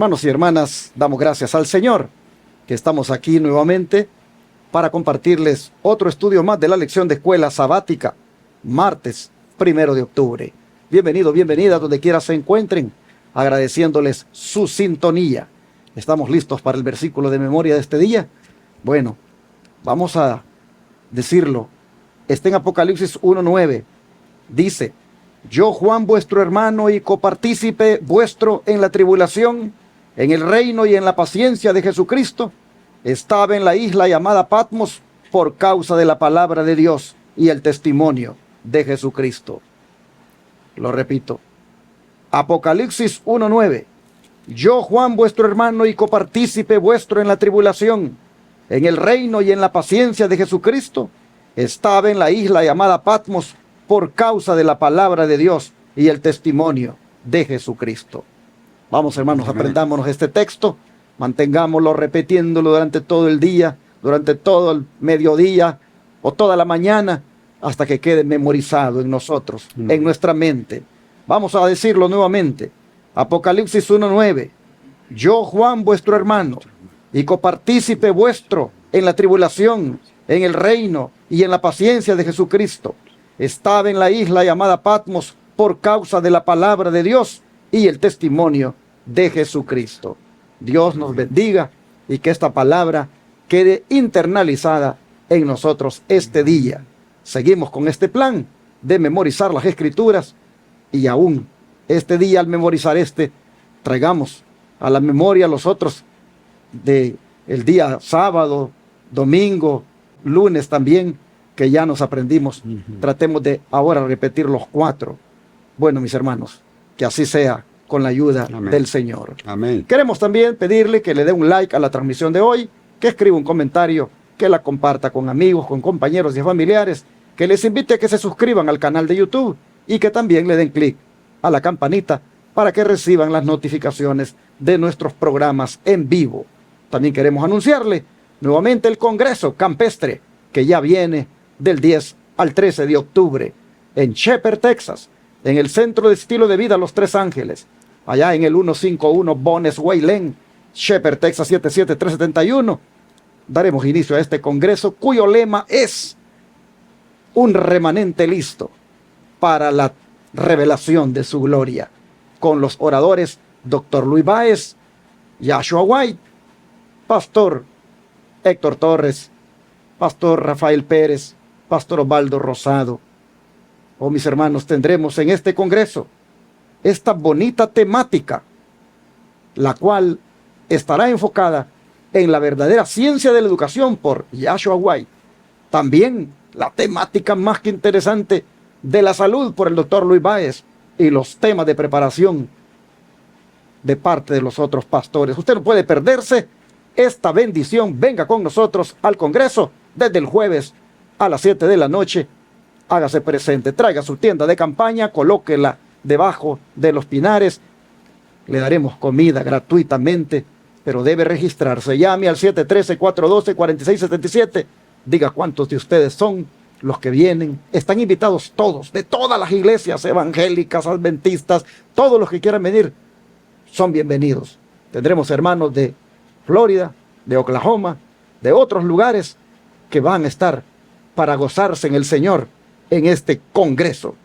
Hermanos y hermanas, damos gracias al Señor que estamos aquí nuevamente para compartirles otro estudio más de la lección de escuela sabática, martes 1 de octubre. Bienvenido, bienvenida donde quiera se encuentren, agradeciéndoles su sintonía. ¿Estamos listos para el versículo de memoria de este día? Bueno, vamos a decirlo. Está en Apocalipsis 1:9. Dice: yo, Juan, vuestro hermano y copartícipe vuestro en la tribulación, en el reino y en la paciencia de Jesucristo, estaba en la isla llamada Patmos por causa de la palabra de Dios y el testimonio de Jesucristo. Lo repito. Apocalipsis 1:9. Yo, Juan, vuestro hermano y copartícipe vuestro en la tribulación, en el reino y en la paciencia de Jesucristo, estaba en la isla llamada Patmos por causa de la palabra de Dios y el testimonio de Jesucristo. Vamos, hermanos, aprendámonos este texto, mantengámoslo repitiéndolo durante todo el día, durante todo el mediodía o toda la mañana, hasta que quede memorizado en nosotros, en nuestra mente. Vamos a decirlo nuevamente. Apocalipsis 1:9. Yo, Juan, vuestro hermano y copartícipe vuestro en la tribulación, en el reino y en la paciencia de Jesucristo, estaba en la isla llamada Patmos por causa de la palabra de Dios y el testimonio de Jesucristo. Dios nos bendiga y que esta palabra quede internalizada en nosotros este día. Seguimos con este plan de memorizar las Escrituras y aún este día, al memorizar traigamos a la memoria los otros de el día sábado, domingo, lunes también, que ya nos aprendimos. Tratemos de ahora repetir los 4. Bueno, mis hermanos, que así sea con la ayuda del Señor. Amén. Queremos también pedirle que le dé un like a la transmisión de hoy, que escriba un comentario, que la comparta con amigos, con compañeros y familiares, que les invite a que se suscriban al canal de YouTube y que también le den clic a la campanita para que reciban las notificaciones de nuestros programas en vivo. También queremos anunciarle nuevamente el Congreso Campestre, que ya viene del 10 al 13 de octubre en Shepherd, Texas, en el Centro de Estilo de Vida Los Tres Ángeles, allá en el 151 Bones Way Lane, Shepherd, Texas 77371. Daremos inicio a este congreso cuyo lema es un remanente listo para la revelación de su gloria, con los oradores Dr. Luis Báez, Joshua White, Pastor Héctor Torres, Pastor Rafael Pérez, Pastor Osvaldo Rosado. Oh, mis hermanos, tendremos en este congreso esta bonita temática, la cual estará enfocada en la verdadera ciencia de la educación por Joshua White. También la temática más que interesante de la salud por el Dr. Luis Báez y los temas de preparación de parte de los otros pastores. Usted no puede perderse esta bendición. Venga con nosotros al Congreso desde el jueves a las 7 de la noche. Hágase presente, traiga su tienda de campaña, colóquela debajo de los pinares. Le daremos comida gratuitamente, pero debe registrarse. Llame al 713-412-4677. Diga cuántos de ustedes son los que vienen. Están invitados todos, de todas las iglesias evangélicas, adventistas, todos los que quieran venir son bienvenidos. Tendremos hermanos de Florida, de Oklahoma, de otros lugares que van a estar para gozarse en el Señor en este congreso,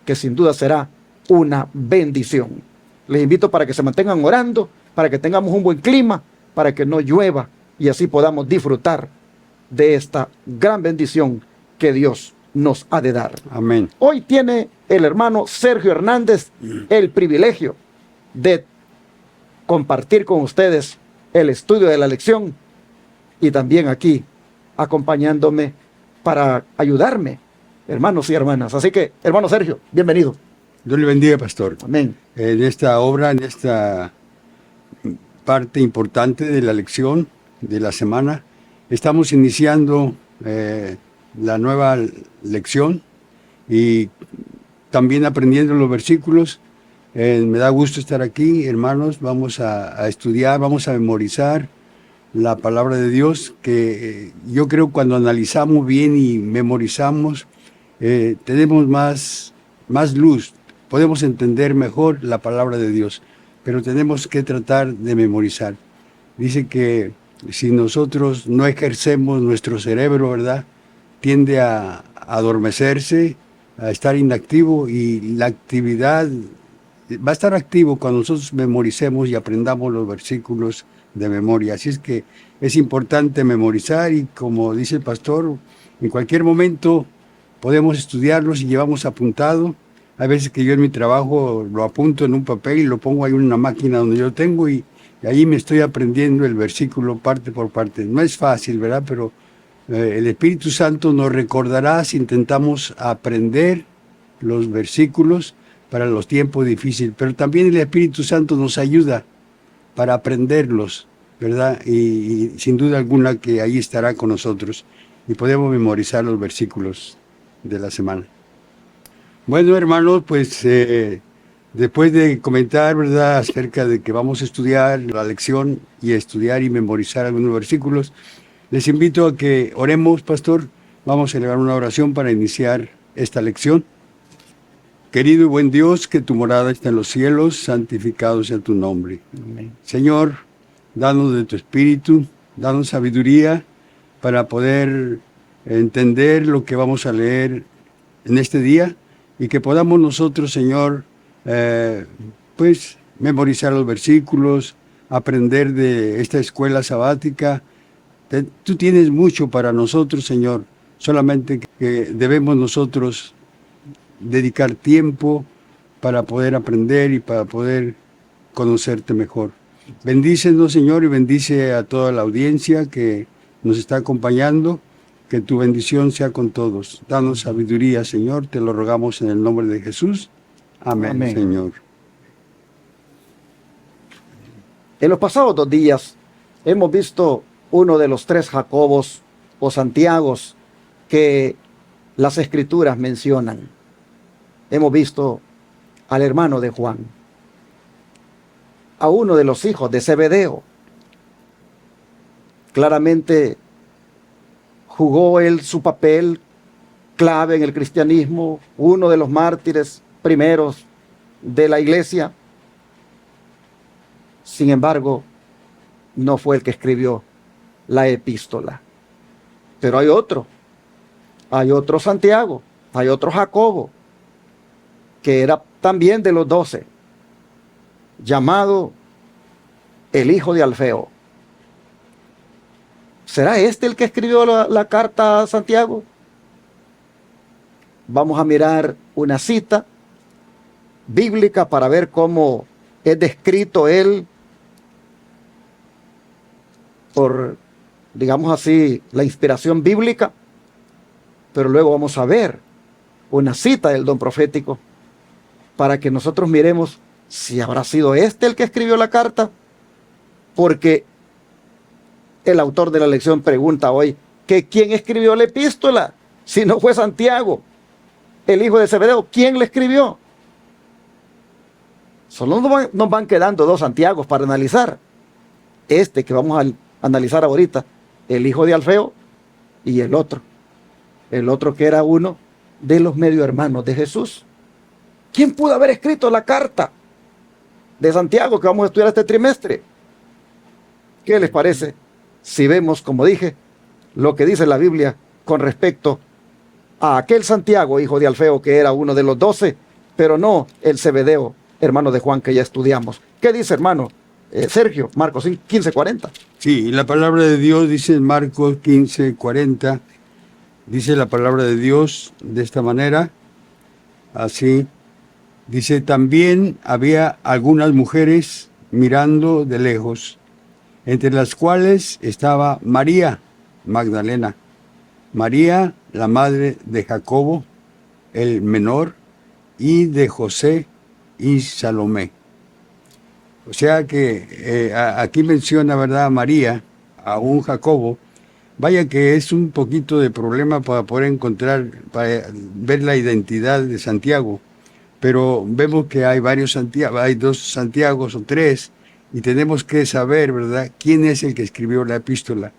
que sin duda será una bendición. Les invito para que se mantengan orando, para que tengamos un buen clima, para que no llueva y así podamos disfrutar de esta gran bendición que Dios nos ha de dar. Amén. Hoy tiene el hermano Sergio Hernández el privilegio de compartir con ustedes el estudio de la lección y también aquí acompañándome para ayudarme, hermanos y hermanas. Así que, hermano Sergio, bienvenido. Dios le bendiga, pastor. Amén. En esta obra, en esta parte importante de la lección de la semana, estamos iniciando la nueva lección y también aprendiendo los versículos. Me da gusto estar aquí, hermanos. Vamos a estudiar, vamos a memorizar la palabra de Dios, que yo creo cuando analizamos bien y memorizamos, tenemos más luz, podemos entender mejor la palabra de Dios. pero tenemos que tratar de memorizar. Dice que si nosotros no ejercemos nuestro cerebro, ¿verdad?, tiende a adormecerse, a estar inactivo, y la actividad va a estar activo cuando nosotros memoricemos y aprendamos los versículos de memoria. Así es que es importante memorizar, y como dice el pastor, en cualquier momento podemos estudiarlos y llevamos apuntado. Hay veces que yo en mi trabajo lo apunto en un papel y lo pongo ahí en una máquina donde yo tengo, y ahí me estoy aprendiendo el versículo parte por parte. No es fácil, ¿verdad? Pero el Espíritu Santo nos recordará si intentamos aprender los versículos para los tiempos difíciles. Pero también el Espíritu Santo nos ayuda para aprenderlos, ¿verdad? Y sin duda alguna que ahí estará con nosotros y podemos memorizar los versículos de la semana. Bueno, hermanos, pues después de comentar, ¿verdad?, acerca de que vamos a estudiar la lección y estudiar y memorizar algunos versículos, les invito a que oremos, pastor. Vamos a elevar una oración para iniciar esta lección. Querido y buen Dios, que tu morada está en los cielos, santificado sea tu nombre. Amén. Señor, danos de tu espíritu, danos sabiduría para poder entender lo que vamos a leer en este día, y que podamos nosotros, Señor, pues memorizar los versículos, aprender de esta escuela sabática. Tú tienes mucho para nosotros, Señor, solamente que debemos nosotros dedicar tiempo para poder aprender y para poder conocerte mejor. Bendícenos, Señor, y bendice a toda la audiencia que nos está acompañando. Que tu bendición sea con todos. Danos sabiduría, Señor, te lo rogamos en el nombre de Jesús. Amén, Amén. Señor. En los pasados 2 días hemos visto uno de los 3 Jacobos o Santiagos que las Escrituras mencionan. Hemos visto al hermano de Juan, a uno de los hijos de Zebedeo. Claramente jugó él su papel clave en el cristianismo, uno de los mártires primeros de la iglesia. Sin embargo, no fue el que escribió la epístola. Pero hay otro Santiago, hay otro Jacobo, que era también de los 12, llamado el hijo de Alfeo. ¿Será este el que escribió la carta a Santiago? Vamos a mirar una cita bíblica para ver cómo es descrito él por, digamos así, la inspiración bíblica. Pero luego vamos a ver una cita del don profético para que nosotros miremos si habrá sido este el que escribió la carta, porque el autor de la lección pregunta hoy que quién escribió la epístola, si no fue Santiago, el hijo de Zebedeo. ¿Quién le escribió? Solo nos van quedando 2 Santiagos para analizar. Este que vamos a analizar ahorita, el hijo de Alfeo, y el otro que era uno de los medio hermanos de Jesús. ¿Quién pudo haber escrito la carta de Santiago que vamos a estudiar este trimestre? ¿Qué les parece si vemos, como dije, lo que dice la Biblia con respecto a aquel Santiago, hijo de Alfeo, que era uno de los 12, pero no el Zebedeo, hermano de Juan, que ya estudiamos? ¿Qué dice, hermano Sergio? Marcos 15:40. Sí, la palabra de Dios dice en Marcos 15:40, dice la palabra de Dios de esta manera, así, dice: también había algunas mujeres mirando de lejos, entre las cuales estaba María Magdalena, María, la madre de Jacobo, el menor, y de José y Salomé. O sea que aquí menciona, ¿verdad?, a María, a un Jacobo. Vaya que es un poquito de problema para poder encontrar, para ver la identidad de Santiago. Pero vemos que hay varios Santiago, hay 2 Santiagos o 3, y tenemos que saber, ¿verdad?, quién es el que escribió la epístola.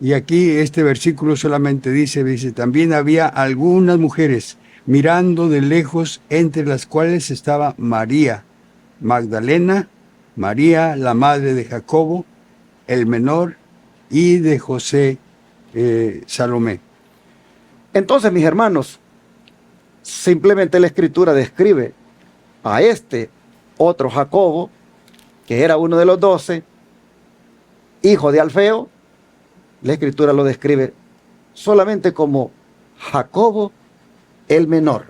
Y aquí este versículo solamente dice, también había algunas mujeres mirando de lejos, entre las cuales estaba María Magdalena, María, la madre de Jacobo, el menor, y de José, Salomé. Entonces, mis hermanos, simplemente la Escritura describe a este otro Jacobo, que era uno de los 12, hijo de Alfeo. La Escritura lo describe solamente como Jacobo el menor.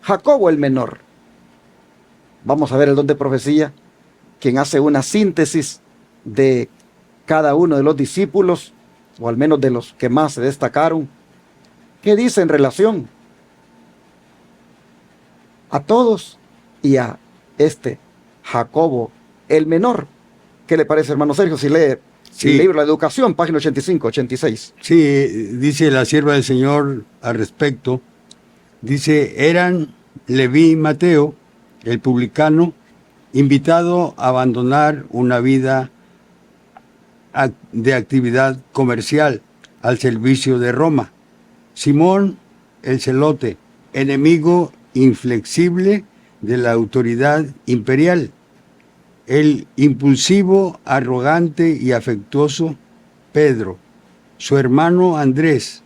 Jacobo el menor. Vamos a ver el don de profecía, quien hace una síntesis de cada uno de los discípulos, o al menos de los que más se destacaron. ¿Qué dice en relación a todos y a este Jacobo el menor? ¿Qué le parece, hermano Sergio, si lee Sí. el libro de la Educación, página 85, 86? Sí, dice la sierva del Señor al respecto, dice, eran Leví y Mateo, el publicano, invitado a abandonar una vida de actividad comercial al servicio de Roma. Simón, el celote, enemigo inflexible de la autoridad imperial. El impulsivo, arrogante y afectuoso Pedro, su hermano Andrés,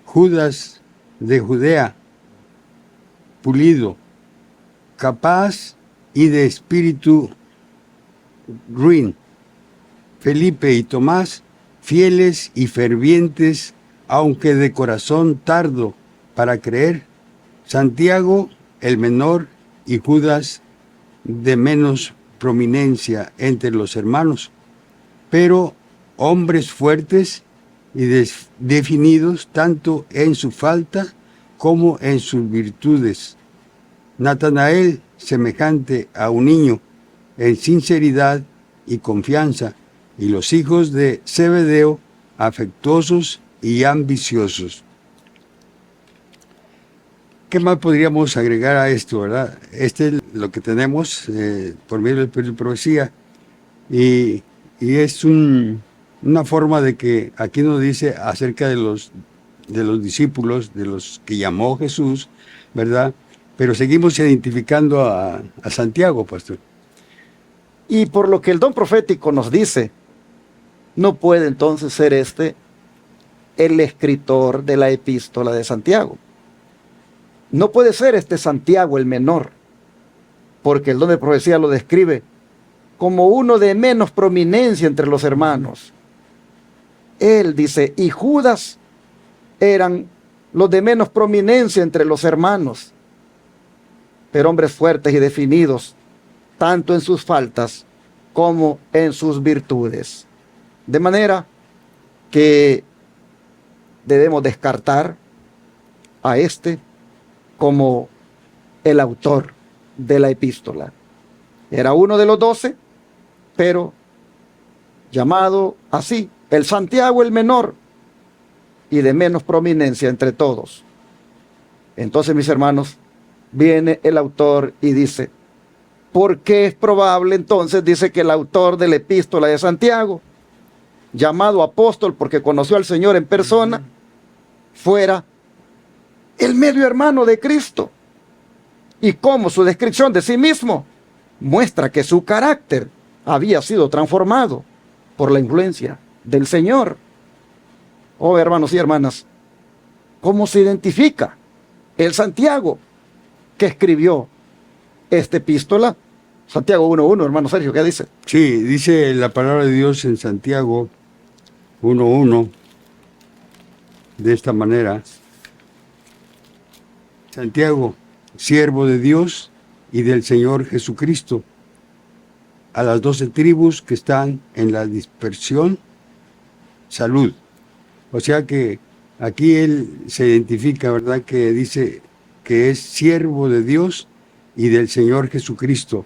Judas de Judea, pulido, capaz y de espíritu ruin, Felipe y Tomás, fieles y fervientes, aunque de corazón tardo para creer, Santiago, el menor, y Judas, de menos prominencia entre los hermanos, pero hombres fuertes y definidos tanto en su falta como en sus virtudes. Natanael, semejante a un niño, en sinceridad y confianza, y los hijos de Zebedeo, afectuosos y ambiciosos. ¿Qué más podríamos agregar a esto, verdad? Este es lo que tenemos por medio del Espíritu de Profecía, y es una forma de que aquí nos dice acerca de los discípulos, de los que llamó Jesús, ¿verdad? Pero seguimos identificando a Santiago, pastor. Y por lo que el don profético nos dice, no puede entonces ser este el escritor de la epístola de Santiago. No puede ser este Santiago el menor, porque el don de profecía lo describe como uno de menos prominencia entre los hermanos. Él dice, y Judas eran los de menos prominencia entre los hermanos, pero hombres fuertes y definidos, tanto en sus faltas como en sus virtudes. De manera que debemos descartar a este como el autor de la epístola. Era uno de los 12, pero llamado así, el Santiago el menor, y de menos prominencia entre todos. Entonces, mis hermanos, viene el autor y dice, ¿por qué es probable entonces? Dice que el autor de la epístola de Santiago, llamado apóstol porque conoció al Señor en persona, fuera el medio hermano de Cristo. Y como su descripción de sí mismo muestra que su carácter había sido transformado por la influencia del Señor. Oh, hermanos y hermanas, ¿cómo se identifica el Santiago que escribió esta epístola? Santiago 1.1, hermano Sergio, ¿qué dice? Sí, dice la palabra de Dios en Santiago 1.1 de esta manera. Santiago, siervo de Dios y del Señor Jesucristo, a las 12 tribus que están en la dispersión, salud. O sea que aquí él se identifica, ¿verdad? Que dice que es siervo de Dios y del Señor Jesucristo.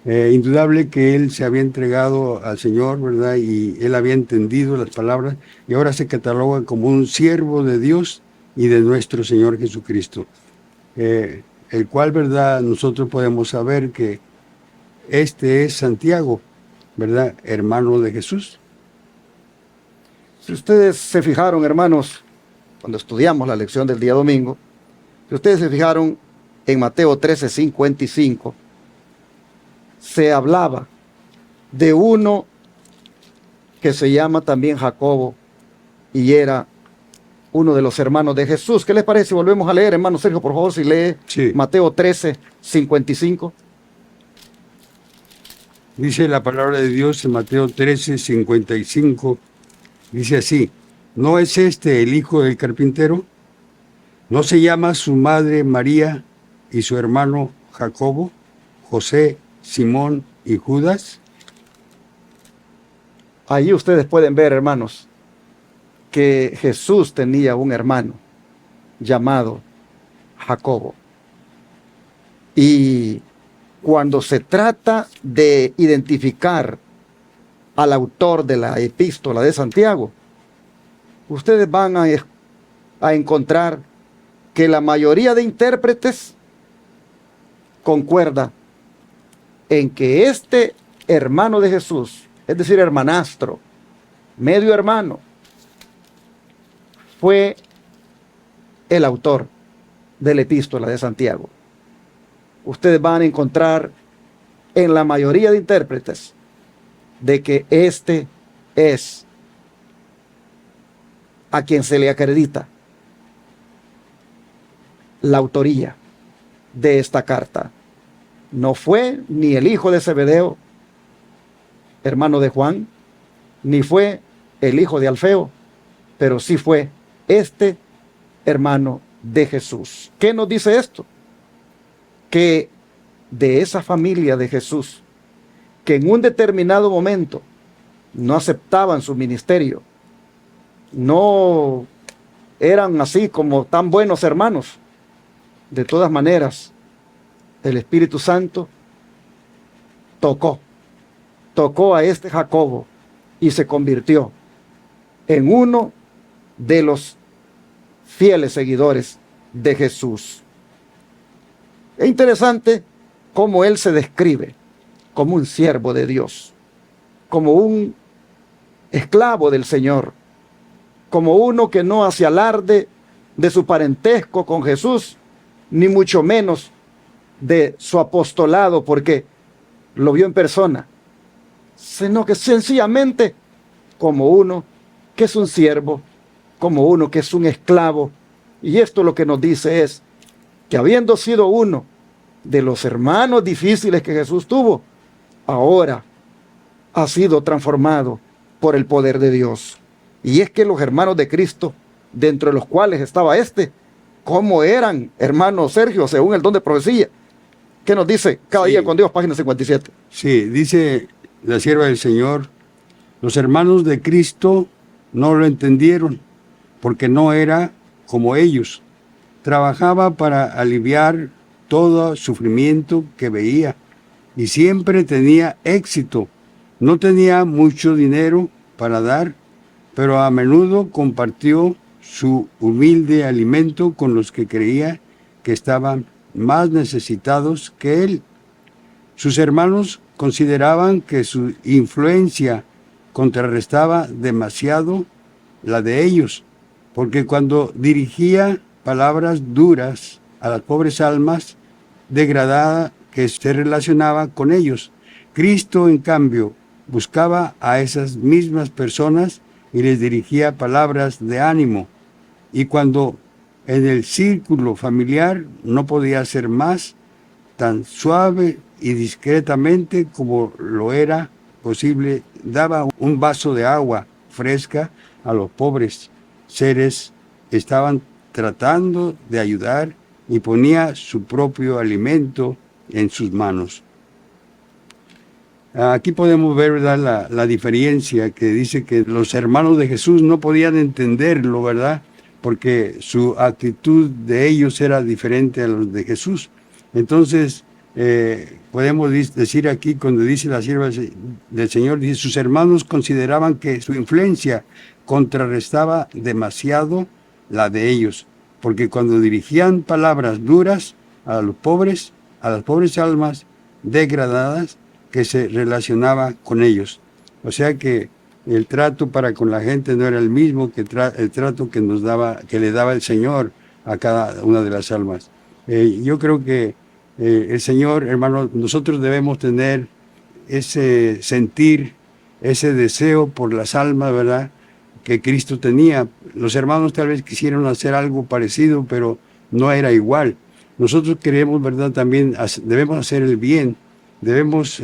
Indudable que él se había entregado al Señor, ¿verdad? Y él había entendido las palabras y ahora se cataloga como un siervo de Dios y de nuestro Señor Jesucristo. El cual, ¿verdad? Nosotros podemos saber que este es Santiago, ¿verdad? Hermano de Jesús. Si ustedes se fijaron, hermanos, cuando estudiamos la lección del día domingo, si ustedes se fijaron en Mateo 13:55, se hablaba de uno que se llama también Jacobo y era uno de los hermanos de Jesús. ¿Qué les parece si volvemos a leer, hermano Sergio, por favor, si lee Sí. Mateo 13, 55? Dice la palabra de Dios en Mateo 13, 55. Dice así: ¿no es este el hijo del carpintero? ¿No se llama su madre María y su hermano Jacobo, José, Simón y Judas? Ahí ustedes pueden ver, hermanos, que Jesús tenía un hermano llamado Jacobo. Y cuando se trata de identificar al autor de la epístola de Santiago, ustedes van a encontrar que la mayoría de intérpretes concuerda en que este hermano de Jesús, es decir, hermanastro, medio hermano, fue el autor de la epístola de Santiago. Ustedes van a encontrar en la mayoría de intérpretes de que este es a quien se le acredita la autoría de esta carta. No fue ni el hijo de Zebedeo, hermano de Juan, ni fue el hijo de Alfeo, pero sí fue este hermano de Jesús. ¿Qué nos dice esto? Que de esa familia de Jesús, que en un determinado momento no aceptaban su ministerio, no eran así como tan buenos hermanos, de todas maneras, el Espíritu Santo tocó a este Jacobo y se convirtió en uno de los fieles seguidores de Jesús. Es interesante cómo él se describe como un siervo de Dios, como un esclavo del Señor, como uno que no hace alarde de su parentesco con Jesús, ni mucho menos de su apostolado porque lo vio en persona, sino que sencillamente como uno que es un siervo, como uno que es un esclavo. Y esto lo que nos dice es que habiendo sido uno de los hermanos difíciles que Jesús tuvo, ahora ha sido transformado por el poder de Dios. Y es que los hermanos de Cristo, dentro de los cuales estaba este, ¿cómo eran, hermano Sergio, según el don de profecía? ¿Qué nos dice Cada Día con Dios, página 57? Sí, dice la sierva del Señor: los hermanos de Cristo no lo entendieron, porque no era como ellos. Trabajaba para aliviar todo sufrimiento que veía y siempre tenía éxito. No tenía mucho dinero para dar, pero a menudo compartió su humilde alimento con los que creía que estaban más necesitados que él. Sus hermanos consideraban que su influencia contrarrestaba demasiado la de ellos, porque cuando dirigía palabras duras a las pobres almas degradadas que se relacionaban con ellos, Cristo, en cambio, buscaba a esas mismas personas y les dirigía palabras de ánimo. Y cuando en el círculo familiar no podía ser más, tan suave y discretamente como lo era posible, daba un vaso de agua fresca a los pobres seres que estaban tratando de ayudar y ponía su propio alimento en sus manos. Aquí podemos ver, ¿verdad?, la diferencia que dice que los hermanos de Jesús no podían entenderlo, ¿verdad?, porque su actitud de ellos era diferente a los de Jesús. Entonces, podemos decir aquí, cuando dice la sierva del Señor, dice: sus hermanos consideraban que su influencia contrarrestaba demasiado la de ellos, porque cuando dirigían palabras duras a los pobres, a las pobres almas degradadas que se relacionaba con ellos. O sea que el trato para con la gente no era el mismo que el trato que le daba el Señor a cada una de las almas. Yo creo que el Señor, hermano, nosotros debemos tener ese sentir, ese deseo por las almas, ¿verdad?, que Cristo tenía. Los hermanos tal vez quisieron hacer algo parecido, pero no era igual. Nosotros queremos, ¿verdad?, también debemos hacer el bien, debemos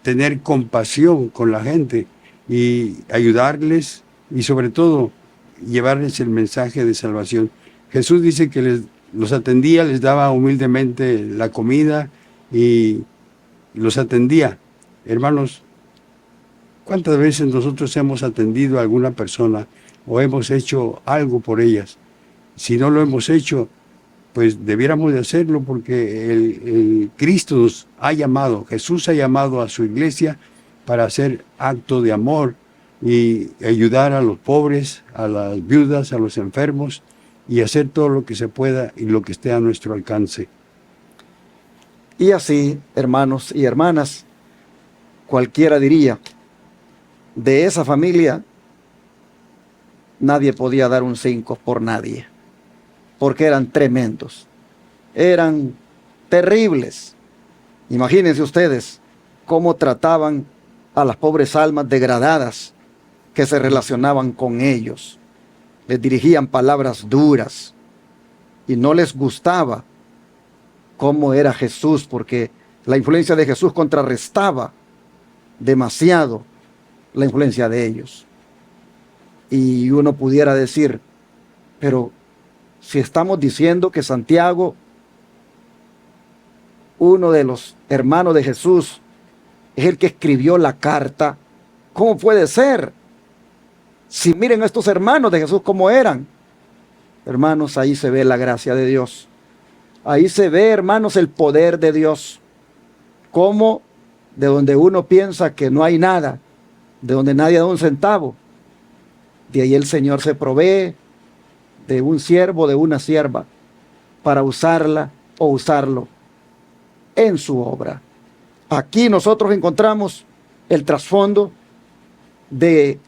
tener compasión con la gente y ayudarles y sobre todo llevarles el mensaje de salvación. Jesús dice que los atendía, les daba humildemente la comida y los atendía. Hermanos, ¿cuántas veces nosotros hemos atendido a alguna persona o hemos hecho algo por ellas? Si no lo hemos hecho, pues debiéramos de hacerlo, porque el Cristo nos ha llamado, Jesús ha llamado a su iglesia para hacer acto de amor y ayudar a los pobres, a las viudas, a los enfermos, y hacer todo lo que se pueda y lo que esté a nuestro alcance. Y así, hermanos y hermanas, cualquiera diría, de esa familia nadie podía dar un 5 por nadie, porque eran tremendos, eran terribles. Imagínense ustedes cómo trataban a las pobres almas degradadas que se relacionaban con ellos. Les dirigían palabras duras y no les gustaba cómo era Jesús, porque la influencia de Jesús contrarrestaba demasiado la influencia de ellos. Y uno pudiera decir, pero si estamos diciendo que Santiago, uno de los hermanos de Jesús, es el que escribió la carta, ¿cómo puede ser? Si miren a estos hermanos de Jesús cómo eran. Hermanos, ahí se ve la gracia de Dios. Ahí se ve, hermanos, el poder de Dios. Cómo de donde uno piensa que no hay nada, de donde nadie da un centavo, de ahí el Señor se provee de un siervo, de una sierva, para usarla o usarlo en su obra. Aquí nosotros encontramos el trasfondo de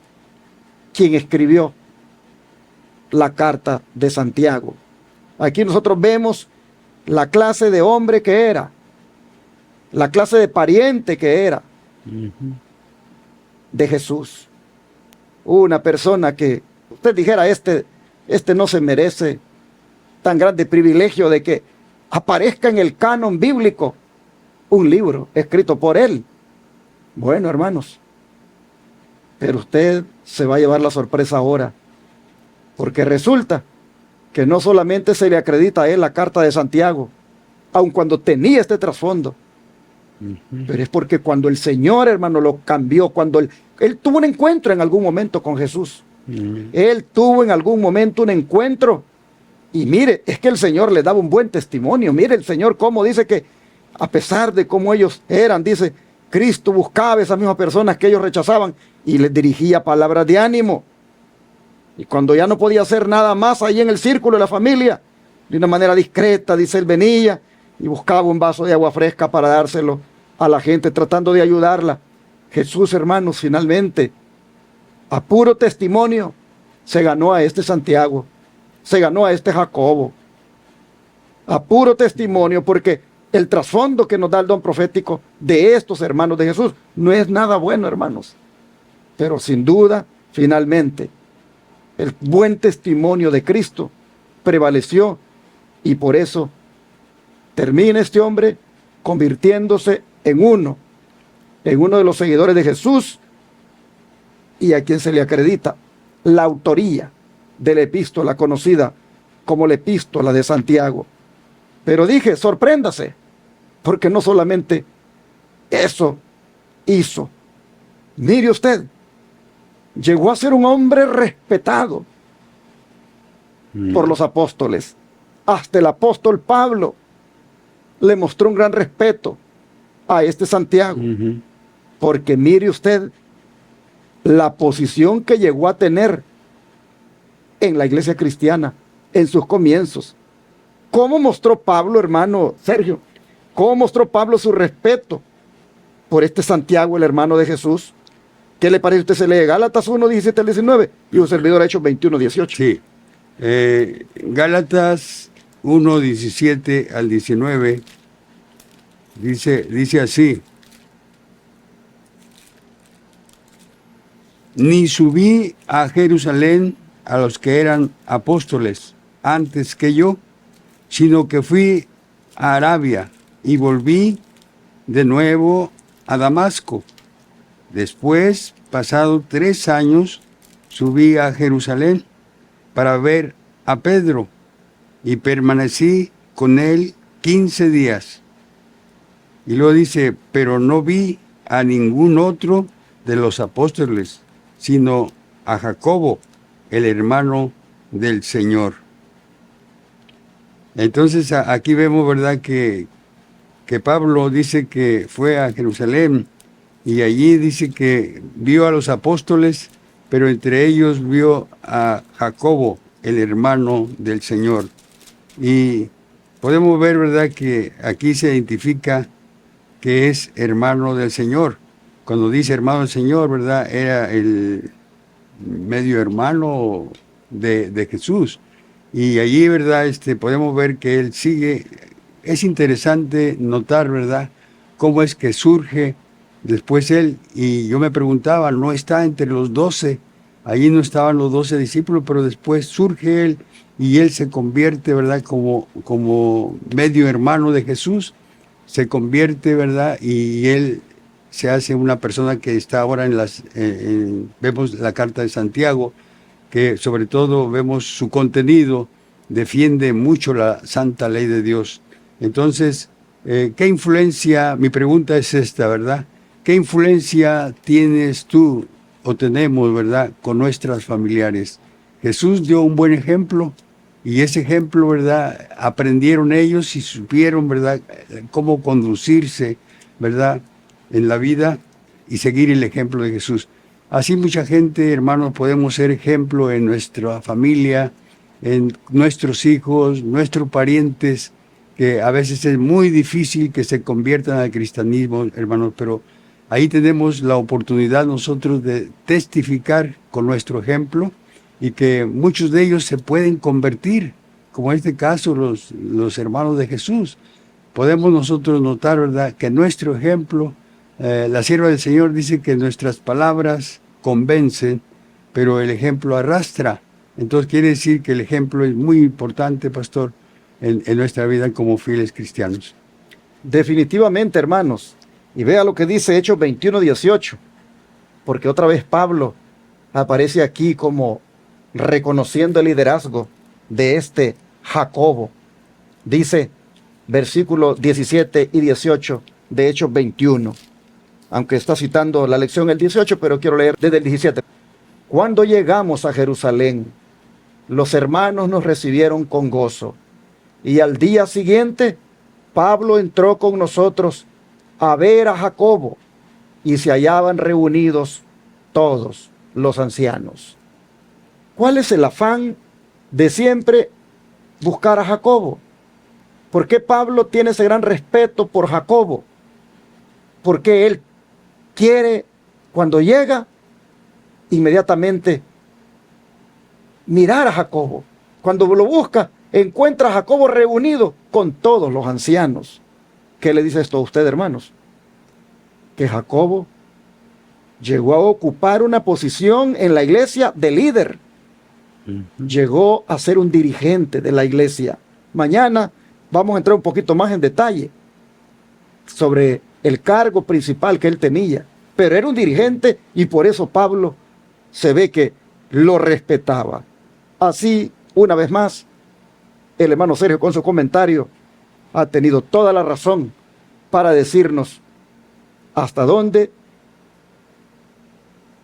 quien escribió la carta de Santiago. Aquí nosotros vemos la clase de hombre que era, la clase de pariente que era de Jesús. Una persona que usted dijera, este no se merece tan grande privilegio de que aparezca en el canon bíblico un libro escrito por él. Bueno, hermanos, pero usted se va a llevar la sorpresa ahora, porque resulta que no solamente se le acredita a él la carta de Santiago, aun cuando tenía este trasfondo, pero es porque cuando el Señor, hermano, lo cambió, cuando él tuvo un encuentro en algún momento con Jesús, él tuvo en algún momento un encuentro, y mire, es que el Señor le daba un buen testimonio. Mire el Señor cómo dice que a pesar de cómo ellos eran, dice, Cristo buscaba a esas mismas personas que ellos rechazaban y les dirigía palabras de ánimo. Y cuando ya no podía hacer nada más ahí en el círculo de la familia, de una manera discreta, dice, él venía y buscaba un vaso de agua fresca para dárselo a la gente, tratando de ayudarla. Jesús, hermanos, finalmente, a puro testimonio, se ganó a este Santiago, se ganó a este Jacobo, a puro testimonio, porque el trasfondo que nos da el don profético de estos hermanos de Jesús no es nada bueno, hermanos. Pero sin duda, finalmente, el buen testimonio de Cristo prevaleció y por eso termina este hombre convirtiéndose en uno de los seguidores de Jesús, y a quien se le acredita la autoría de la epístola conocida como la epístola de Santiago. Pero dije, sorpréndase, porque no solamente eso hizo. Mire usted, llegó a ser un hombre respetado por los apóstoles. Hasta el apóstol Pablo le mostró un gran respeto a este Santiago, porque mire usted la posición que llegó a tener en la iglesia cristiana en sus comienzos. ¿Cómo mostró Pablo, hermano Sergio? ¿Cómo mostró Pablo su respeto por este Santiago, el hermano de Jesús? ¿Qué le parece? Usted se lee Gálatas 1, 17 al 19 y un servidor Hechos 21, 18. Sí. Gálatas 1, 17 al 19 dice así: ni subí a Jerusalén a los que eran apóstoles antes que yo, sino que fui a Arabia y volví de nuevo a Damasco. Después, pasado 3 años, subí a Jerusalén para ver a Pedro y permanecí con él 15 días. Y luego dice, pero no vi a ningún otro de los apóstoles, sino a Jacobo, el hermano del Señor. Entonces aquí vemos, ¿verdad?, que Pablo dice que fue a Jerusalén y allí dice que vio a los apóstoles, pero entre ellos vio a Jacobo, el hermano del Señor. Y podemos ver, ¿verdad?, que aquí se identifica que es hermano del Señor. Cuando dice hermano del Señor, ¿verdad?, era el medio hermano de Jesús. Y allí, ¿verdad?, podemos ver que él sigue. Es interesante notar, ¿verdad?, cómo es que surge después él. Y yo me preguntaba, no está entre los 12, allí no estaban los 12 discípulos, pero después surge él y él se convierte, ¿verdad?, como medio hermano de Jesús, se convierte, ¿verdad?, y él se hace una persona que está ahora vemos la carta de Santiago, que sobre todo vemos su contenido, defiende mucho la santa ley de Dios. Entonces, ¿qué influencia? Mi pregunta es esta, ¿verdad? ¿Qué influencia tienes tú o tenemos, ¿verdad?, con nuestras familiares? Jesús dio un buen ejemplo y ese ejemplo, ¿verdad?, aprendieron ellos y supieron, ¿verdad?, cómo conducirse, ¿verdad?, en la vida y seguir el ejemplo de Jesús. Así mucha gente, hermanos, podemos ser ejemplo en nuestra familia, en nuestros hijos, nuestros parientes, que a veces es muy difícil que se conviertan al cristianismo, hermanos, pero ahí tenemos la oportunidad nosotros de testificar con nuestro ejemplo y que muchos de ellos se pueden convertir, como en este caso los hermanos de Jesús. Podemos nosotros notar, ¿verdad?, que nuestro ejemplo, la sierva del Señor dice que nuestras palabras convencen, pero el ejemplo arrastra. Entonces quiere decir que el ejemplo es muy importante, pastor, en nuestra vida como fieles cristianos. Definitivamente, hermanos. Y vea lo que dice Hechos 21:18, porque otra vez Pablo aparece aquí como reconociendo el liderazgo de este Jacobo. Dice versículos 17 y 18 de Hechos 21, aunque está citando la lección el 18, pero quiero leer desde el 17. Cuando llegamos a Jerusalén, los hermanos nos recibieron con gozo, y al día siguiente Pablo entró con nosotros a ver a Jacobo, y se hallaban reunidos todos los ancianos. ¿Cuál es el afán de siempre buscar a Jacobo? ¿Por qué Pablo tiene ese gran respeto por Jacobo? Porque él quiere, cuando llega, inmediatamente mirar a Jacobo. Cuando lo busca, encuentra a Jacobo reunido con todos los ancianos. ¿Qué le dice esto a usted, hermanos? Que Jacobo llegó a ocupar una posición en la iglesia de líder. Llegó a ser un dirigente de la iglesia. Mañana vamos a entrar un poquito más en detalle sobre el cargo principal que él tenía. Pero era un dirigente y por eso Pablo se ve que lo respetaba. Así, una vez más, el hermano Sergio con su comentario ha tenido toda la razón para decirnos hasta dónde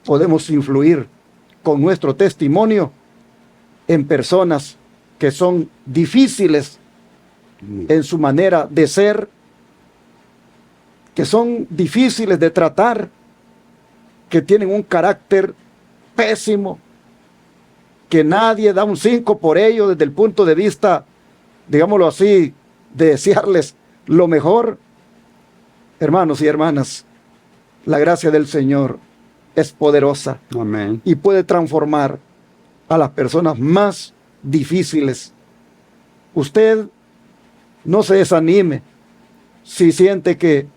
podemos influir con nuestro testimonio en personas que son difíciles en su manera de ser, que son difíciles de tratar, que tienen un carácter pésimo, que nadie da un 5 por ello desde el punto de vista, digámoslo así, de desearles lo mejor. Hermanos y hermanas, la gracia del Señor es poderosa. Amén. Y puede transformar a las personas más difíciles. Usted no se desanime si siente que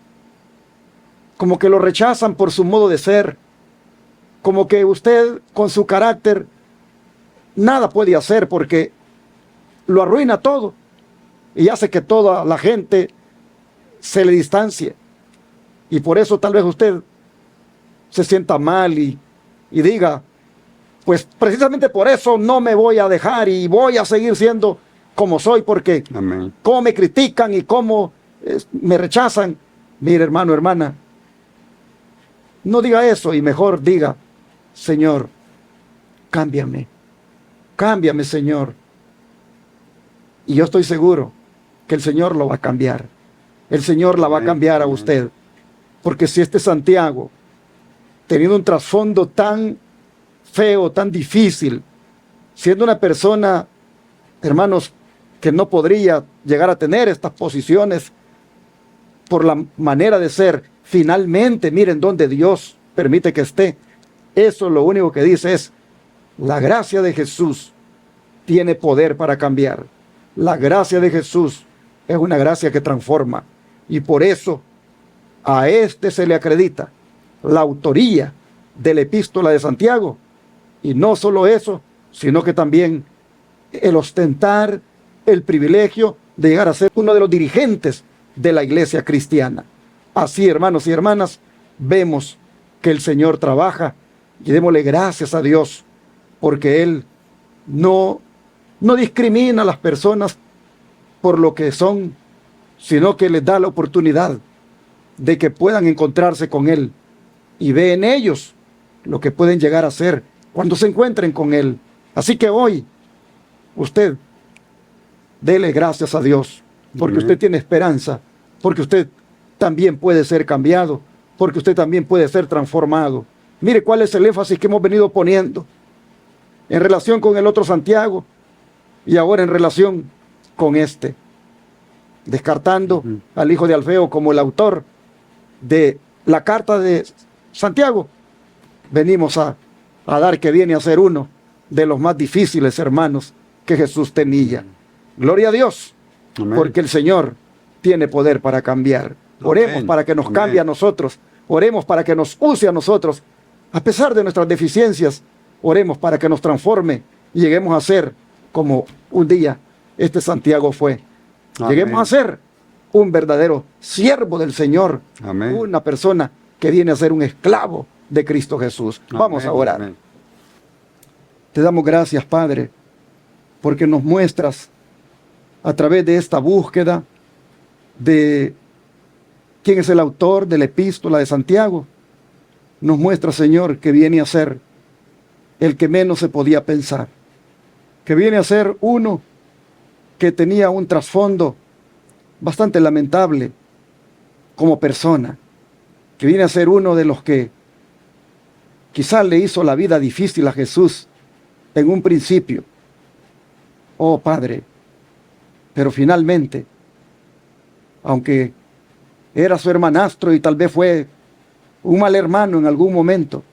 como que lo rechazan por su modo de ser. como que usted con su carácter nada puede hacer porque lo arruina todo y hace que toda la gente se le distancie. Y por eso tal vez usted se sienta mal y diga, pues precisamente por eso no me voy a dejar y voy a seguir siendo como soy, porque Amén. cómo me critican y cómo me rechazan. Mire, hermano, hermana, no diga eso y mejor diga, Señor, cámbiame, cámbiame, Señor. Y yo estoy seguro que el Señor lo va a cambiar. El Señor la va a cambiar a usted. Porque si este Santiago, teniendo un trasfondo tan feo, tan difícil, siendo una persona, hermanos, que no podría llegar a tener estas posiciones por la manera de ser, finalmente miren dónde Dios permite que esté. Eso lo único que dice es, la gracia de Jesús tiene poder para cambiar. La gracia de Jesús es una gracia que transforma. Y por eso a este se le acredita la autoría de la epístola de Santiago. Y no solo eso, sino que también el ostentar el privilegio de llegar a ser uno de los dirigentes de la iglesia cristiana. Así, hermanos y hermanas, vemos que el Señor trabaja y démosle gracias a Dios porque Él no discrimina a las personas por lo que son, sino que les da la oportunidad de que puedan encontrarse con Él y ve en ellos lo que pueden llegar a ser cuando se encuentren con Él. Así que hoy, usted dele gracias a Dios, porque usted tiene esperanza, porque usted también puede ser cambiado, porque usted también puede ser transformado. Mire cuál es el énfasis que hemos venido poniendo en relación con el otro Santiago y ahora en relación con este, descartando al hijo de Alfeo como el autor de la carta de Santiago. Venimos a dar que viene a ser uno de los más difíciles hermanos que Jesús tenía. Gloria a Dios, Amén. porque el Señor tiene poder para cambiar. Oremos Amén. para que nos Amén. cambie a nosotros. Oremos para que nos use a nosotros. A pesar de nuestras deficiencias, oremos para que nos transforme y lleguemos a ser como un día este Santiago fue. Amén. Lleguemos a ser un verdadero siervo del Señor. Amén. Una persona que viene a ser un esclavo de Cristo Jesús. Vamos a Amén. orar. Amén. Te damos gracias, Padre, porque nos muestras a través de esta búsqueda de quién es el autor de la epístola de Santiago. Nos muestra, Señor, que viene a ser el que menos se podía pensar, que viene a ser uno que tenía un trasfondo bastante lamentable como persona, que viene a ser uno de los que quizás le hizo la vida difícil a Jesús en un principio. Oh Padre, pero finalmente, aunque era su hermanastro y tal vez fue un mal hermano en algún momento,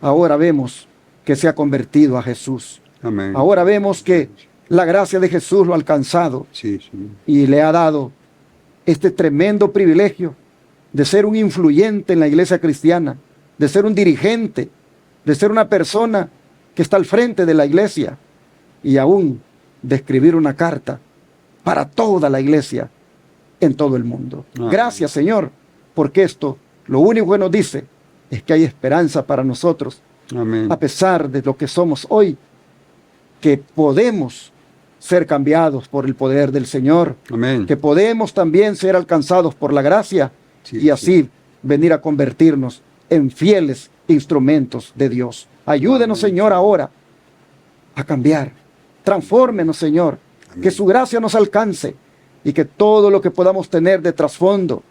ahora vemos que se ha convertido a Jesús. Amén. Ahora vemos que la gracia de Jesús lo ha alcanzado Sí, sí. y le ha dado este tremendo privilegio de ser un influyente en la iglesia cristiana, de ser un dirigente, de ser una persona que está al frente de la iglesia y aún de escribir una carta para toda la iglesia en todo el mundo. Amén. Gracias, Señor, porque esto lo único que nos dice es que hay esperanza para nosotros, Amén. a pesar de lo que somos hoy, que podemos ser cambiados por el poder del Señor, Amén. que podemos también ser alcanzados por la gracia Sí, y así venir a convertirnos en fieles instrumentos de Dios. Ayúdenos, Amén. Señor, ahora a cambiar. Transfórmenos, Señor. Amén. Que su gracia nos alcance y que todo lo que podamos tener de trasfondo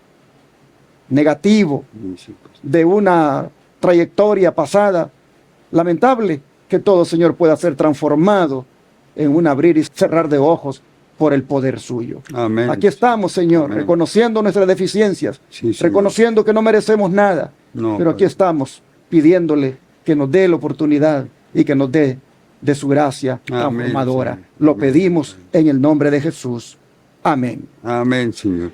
negativo, de una trayectoria pasada lamentable, que todo, Señor, pueda ser transformado en un abrir y cerrar de ojos por el poder suyo. Amén. Aquí estamos, Señor, Amén. reconociendo nuestras deficiencias, Sí, Señor. reconociendo que no merecemos nada, No, pero aquí Padre. estamos pidiéndole que nos dé la oportunidad y que nos dé de su gracia Amén, transformadora. Señor. Lo Amén. pedimos en el nombre de Jesús. Amén. Amén, Señor.